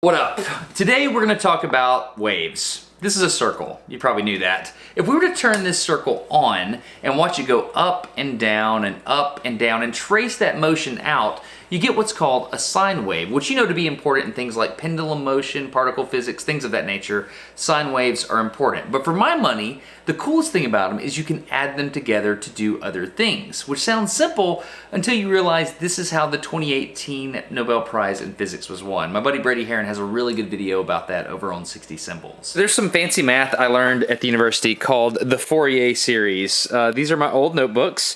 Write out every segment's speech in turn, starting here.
What up? Today we're going to talk about waves. This is a circle. You probably knew that. If we were to turn this circle on and watch it go up and down and up and down and trace that motion out, you get what's called a sine wave, which you know to be important in things like pendulum motion, particle physics, things of that nature. Sine waves are important. But for my money, the coolest thing about them is you can add them together to do other things, which sounds simple until you realize this is how the 2018 Nobel Prize in Physics was won. My buddy Brady Heron has a really good video about that over on 60 Symbols. There's some fancy math I learned at the university called the Fourier Series. These are my old notebooks.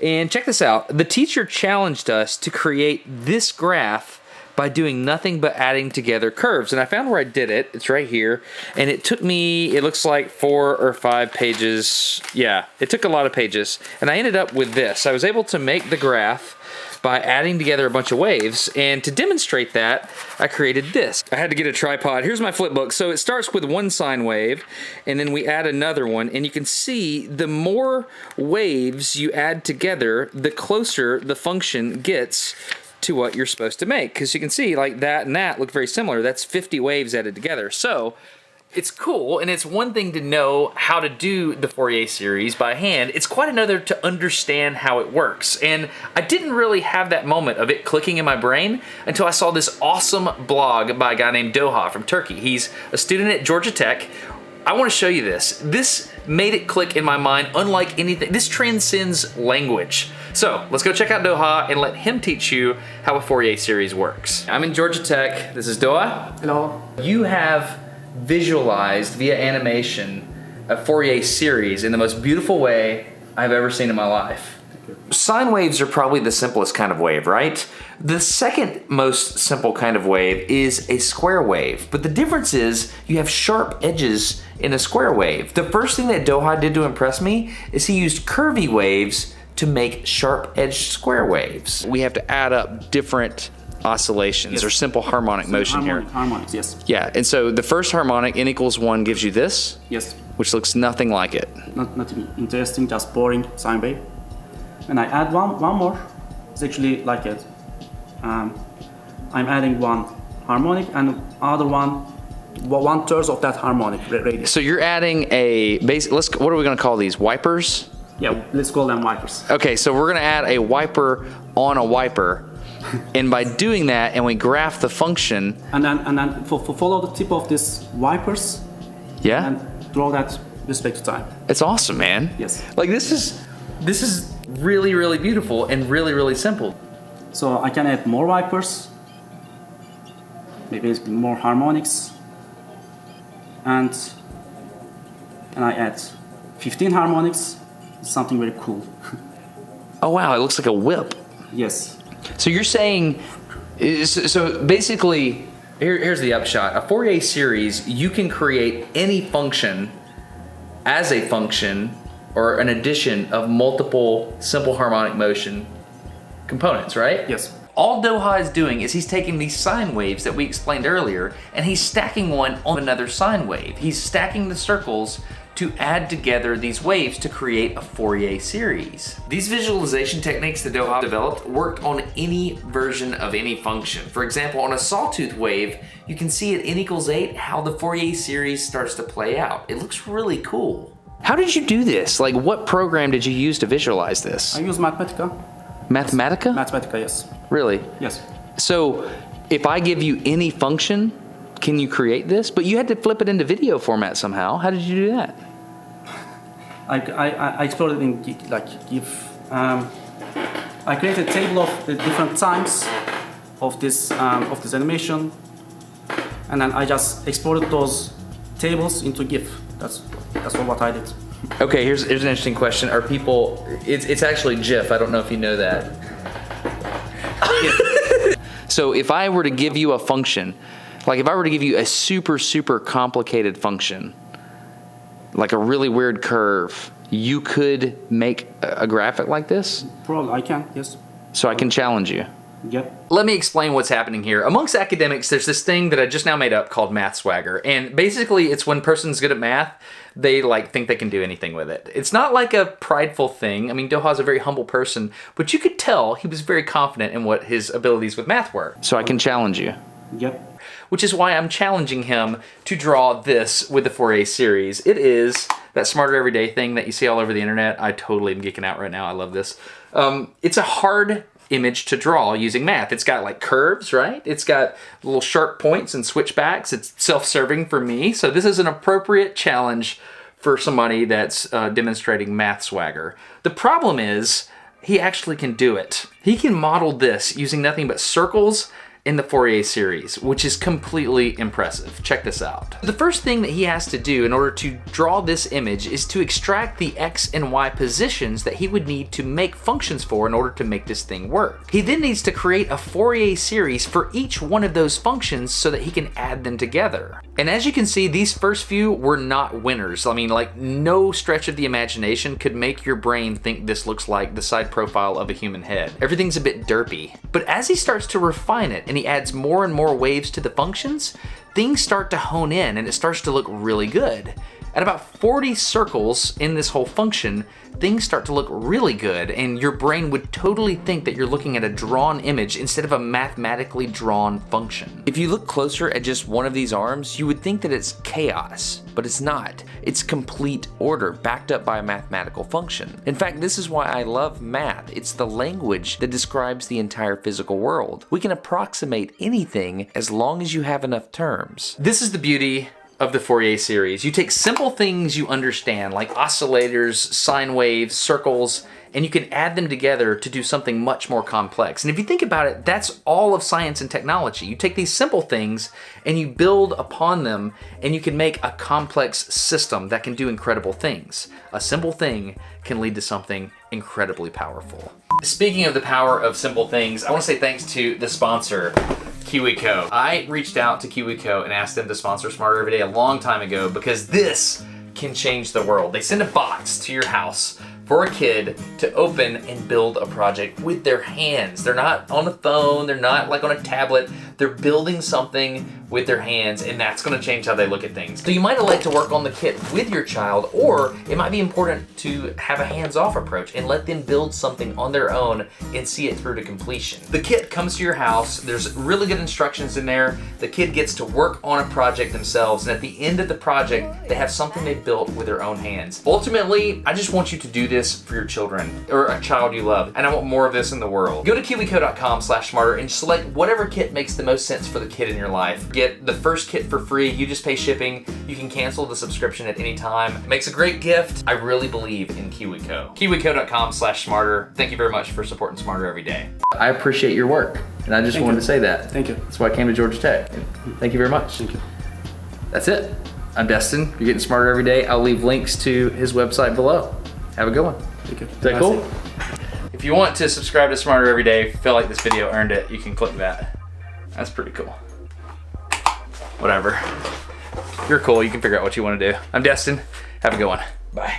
And check this out. The teacher challenged us to create this graph by doing nothing but adding together curves. And I found where I did it. It's right here. And it took me, it looks like 4 or 5 pages. Yeah, it took a lot of pages. And I ended up with this. I was able to make the graph by adding together a bunch of waves, and to demonstrate that, I created this. I had to get a tripod. Here's my flip book. So it starts with one sine wave, and then we add another one, and you can see the more waves you add together, the closer the function gets to what you're supposed to make. Because you can see, like, that and that look very similar. That's 50 waves added together. So it's cool, and it's one thing to know how to do the Fourier series by hand. It's quite another to understand how it works. And I didn't really have that moment of it clicking in my brain until I saw this awesome blog by a guy named Doha from Turkey. He's a student at Georgia Tech. I want to show you this. This made it click in my mind unlike anything. This transcends language. So let's go check out Doha and let him teach you how a Fourier series works. I'm in Georgia Tech. This is Doha. Hello. You have visualized via animation a Fourier series in the most beautiful way I've ever seen in my life. Sine waves are probably the simplest kind of wave, right? The second most simple kind of wave is a square wave, but the difference is you have sharp edges in a square wave. The first thing that Doha did to impress me is he used curvy waves to make sharp-edged square waves. We have to add up different oscillations, or simple harmonic motion here. Harmonics, yes. Yeah, and so the first harmonic, n equals 1, gives you this? Yes. Which looks nothing like it. Nothing interesting, just boring sine wave. And I add one more. It's actually like it. I'm adding one harmonic and other one-third of that harmonic radius. So you're adding a base. What are we going to call these? Wipers? Yeah, let's call them wipers. Okay, so we're going to add a wiper on a wiper. And by doing that, and we graph the function, and then follow the tip of this wipers. Yeah. And draw that respect to time. It's awesome, man. Yes. Like this is really, really beautiful and really, really simple. So I can add more wipers, maybe it's more harmonics, and I add 15 harmonics. It's something very cool. Oh wow, it looks like a whip. Yes. So you're saying, so basically, here's the upshot. A Fourier series, you can create any function as a function or an addition of multiple simple harmonic motion components, right? Yes. All Doha is doing is he's taking these sine waves that we explained earlier and he's stacking one on another sine wave. He's stacking the circles to add together these waves to create a Fourier series. These visualization techniques that Doha developed worked on any version of any function. For example, on a sawtooth wave, you can see at n equals 8 how the Fourier series starts to play out. It looks really cool. How did you do this? Like, what program did you use to visualize this? I use Mathematica. Mathematica? Mathematica, yes. Really? Yes. So, if I give you any function, can you create this? But you had to flip it into video format somehow. How did you do that? I explored it in GIF. I created a table of the different times of this animation, and then I just exported those tables into GIF. That's what I did. Okay, here's an interesting question. Are people? It's actually GIF. I don't know if you know that. So if I were to give you a function, like if I were to give you a super complicated function, like a really weird curve, you could make a graphic like this? Probably I can, yes. So I can challenge you. Yep. Let me explain what's happening here. Amongst academics, there's this thing that I just now made up called math swagger. And basically it's when a person's good at math, they think they can do anything with it. It's not like a prideful thing. I mean, Doha's a very humble person, but you could tell he was very confident in what his abilities with math were. So I can challenge you. Yep. which is why I'm challenging him to draw this with the Fourier Series. It is that Smarter Everyday thing that you see all over the internet. I totally am geeking out right now. I love this. It's a hard image to draw using math. It's got like curves, right? It's got little sharp points and switchbacks. It's self-serving for me. So this is an appropriate challenge for somebody that's demonstrating math swagger. The problem is he actually can do it. He can model this using nothing but circles in the Fourier series, which is completely impressive. Check this out. The first thing that he has to do in order to draw this image is to extract the X and Y positions that he would need to make functions for in order to make this thing work. He then needs to create a Fourier series for each one of those functions so that he can add them together. And as you can see, these first few were not winners. I mean, like, no stretch of the imagination could make your brain think this looks like the side profile of a human head. Everything's a bit derpy. But as he starts to refine it and he adds more and more waves to the functions, things start to hone in and it starts to look really good. At about 40 circles in this whole function, things start to look really good, and your brain would totally think that you're looking at a drawn image instead of a mathematically drawn function. If you look closer at just one of these arms, you would think that it's chaos, but it's not. It's complete order backed up by a mathematical function. In fact, this is why I love math. It's the language that describes the entire physical world. We can approximate anything as long as you have enough terms. This is the beauty of the Fourier series. You take simple things you understand, like oscillators, sine waves, circles, and you can add them together to do something much more complex. And if you think about it, that's all of science and technology. You take these simple things and you build upon them, and you can make a complex system that can do incredible things. A simple thing can lead to something incredibly powerful. Speaking of the power of simple things, I want to say thanks to the sponsor, KiwiCo. I reached out to KiwiCo and asked them to sponsor Smarter Every Day a long time ago because this can change the world. They send a box to your house for a kid to open and build a project with their hands. They're not on a phone, they're not like on a tablet, they're building something with their hands, and that's gonna change how they look at things. So you might like to work on the kit with your child, or it might be important to have a hands-off approach and let them build something on their own and see it through to completion. The kit comes to your house, there's really good instructions in there, the kid gets to work on a project themselves, and at the end of the project, they have something they built with their own hands. Ultimately, I just want you to do this for your children, or a child you love, and I want more of this in the world. Go to kiwico.com/smarter and select whatever kit makes the most sense for the kid in your life. Get the first kit for free, you just pay shipping, you can cancel the subscription at any time. It makes a great gift. I really believe in KiwiCo. kiwico.com/smarter. Thank you very much for supporting Smarter Every Day. I appreciate your work, and I just wanted to say that. Thank you. That's why I came to Georgia Tech. Thank you very much. Thank you. That's it. I'm Destin. You're getting smarter every day. I'll leave links to his website below. Have a good one. Thank you. Is that cool? If you want to subscribe to Smarter Every Day, if you feel like this video earned it, you can click that. That's pretty cool. Whatever. You're cool. You can figure out what you want to do. I'm Destin. Have a good one. Bye.